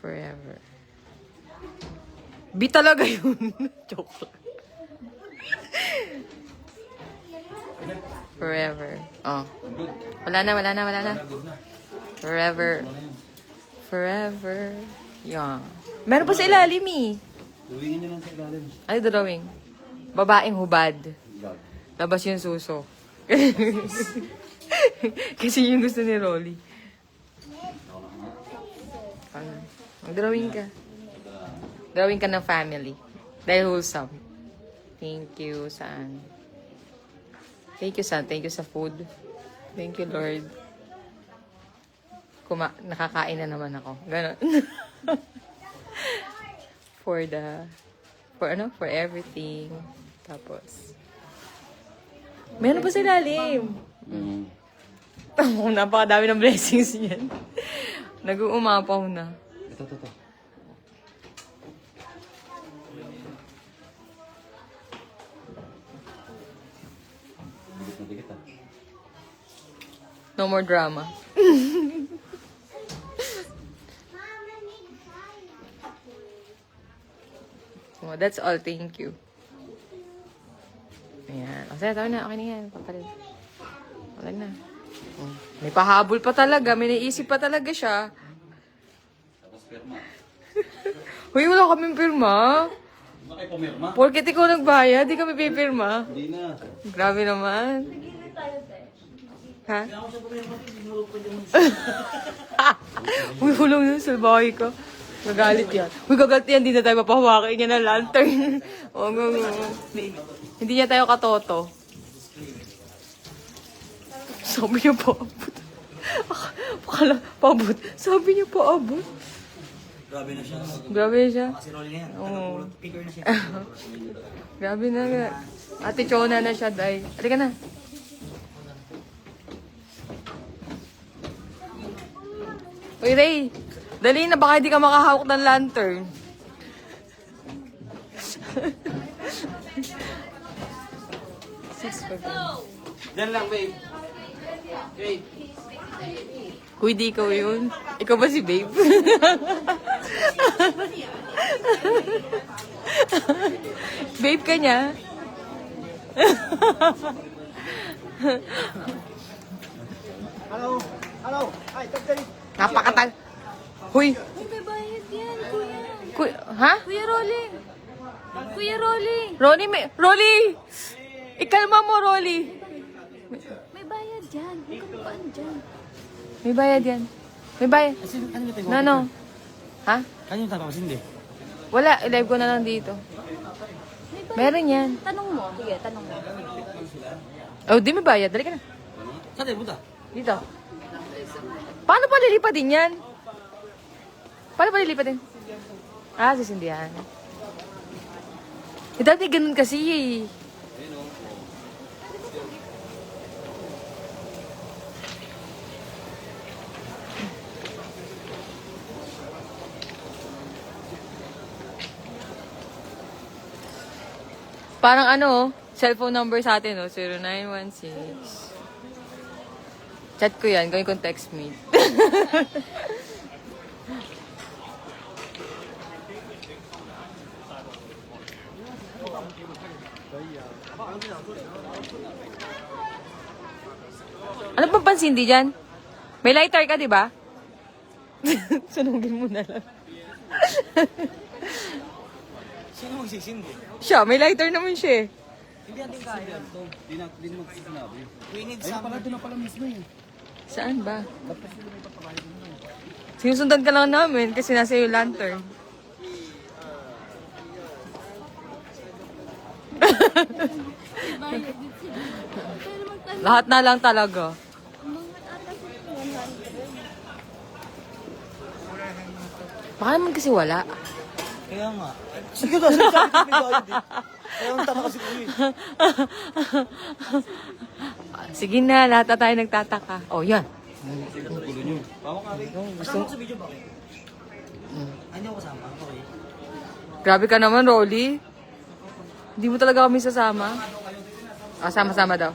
Forever. B talaga yun. Joke lang. Forever. Oh. Wala na. Forever. Forever. Yeah. Meron pa sa ilalim eh. Drawingin nyo lang sa ilalim. Ay, drawing. Babaeng hubad. Labas yung suso. Kasi yung gusto ni Rolly. Mag-drawing ka. Drawing ka ng family. Dahil wholesome. Thank you, son. Thank you, son. Thank you sa food. Thank you, Lord. Nakakain na naman ako. Ganon. For everything. Tapos, meron pa sa ilalim. Napakadami ng blessings niyan. Nag-uumapaw na. Ito. Dikit ah. No more drama. Oh, that's all. Thank you. Ayan. O, sige, na. Okay na yan. Papalit. Okay na. Oh. May pahabol pa talaga. May naisip pa talaga siya. Tapos pirma. Uy, wala kaming pirma. Hindi kayo pumirma? Porket ikaw nagbayad, di kami pipirma. Hindi na. Grabe naman. Ha? Uy, hulong yun. Salbahay ka. Gagalit yan. Uy, gagalit yan. Hindi na tayo mapahawakin niya ng lantern. Hindi niya tayo katoto. Sabi niya paabot. Pakala, paabot. Sabi niya paabot. Grabe na siya. Grabe siya. Kasi Rolly na yan. Oo. Figure na siya. Grabe na nga. Ate Chona na siya, day. Halika na. Uy, Ray. Dali na, baka hindi ka makahawak ng lantern. Diyan lang, babe. Babe. Uy, di ikaw yun. Ikaw ba si Babe? Babe ka niya? Hello. Ay, tagdali. Napakatag. Huy. May bayad yan, kuya. Ha? Kuya Rolly. Kuya Rolly. Rolly! Ikalma mo, Rolly. May bayad yan. May kapaan dyan. May bayad yan. May bayad. Ano ba tayo? Nano? Ha? Kanino tayo kasi hindi? Wala, i-live ko na lang dito. May bayad. Meron yan. Tanong mo. Sige, tanong mo. Oh, di may bayad. Dali ka na. Saan tayo punta? Dito. Paano pa lilipadin yan? Paano pa lilipadin? Ah, sisindihan. Eh, dati ganun kasi eh. Parang ano, cellphone number sa atin, 0916. Chat ko yan, gawin kong text me. Ano pang pansindi dyan? May lighter ka, di ba? Sunugin mo na lang. Sino magsisindi? Siya, may lighter naman siya eh. Hindi natin kaya. Hindi na magsisinabi. We need Ayun some... pala, doon na pala mismo eh. Saan ba? Sinusundan ka lang namin kasi nasa yung lantern. Bayad din sila. Pero magtanong. Lahat na lang talaga. Mga ata sa 100. Baka naman kasi wala. Kaya nga. Sige na, sabi ko may bayad eh. Kaya ang tama kasi ko eh. Sige na, lahat na tayo nagtataka. Oh, yan. Gulo nyo. Bawa ka rin. Kasama ko sa video ba kayo? Ano yung kasama? Okay. Grabe ka naman, Rolly. Hindi mo talaga kami sasama. Ah, sama-sama daw.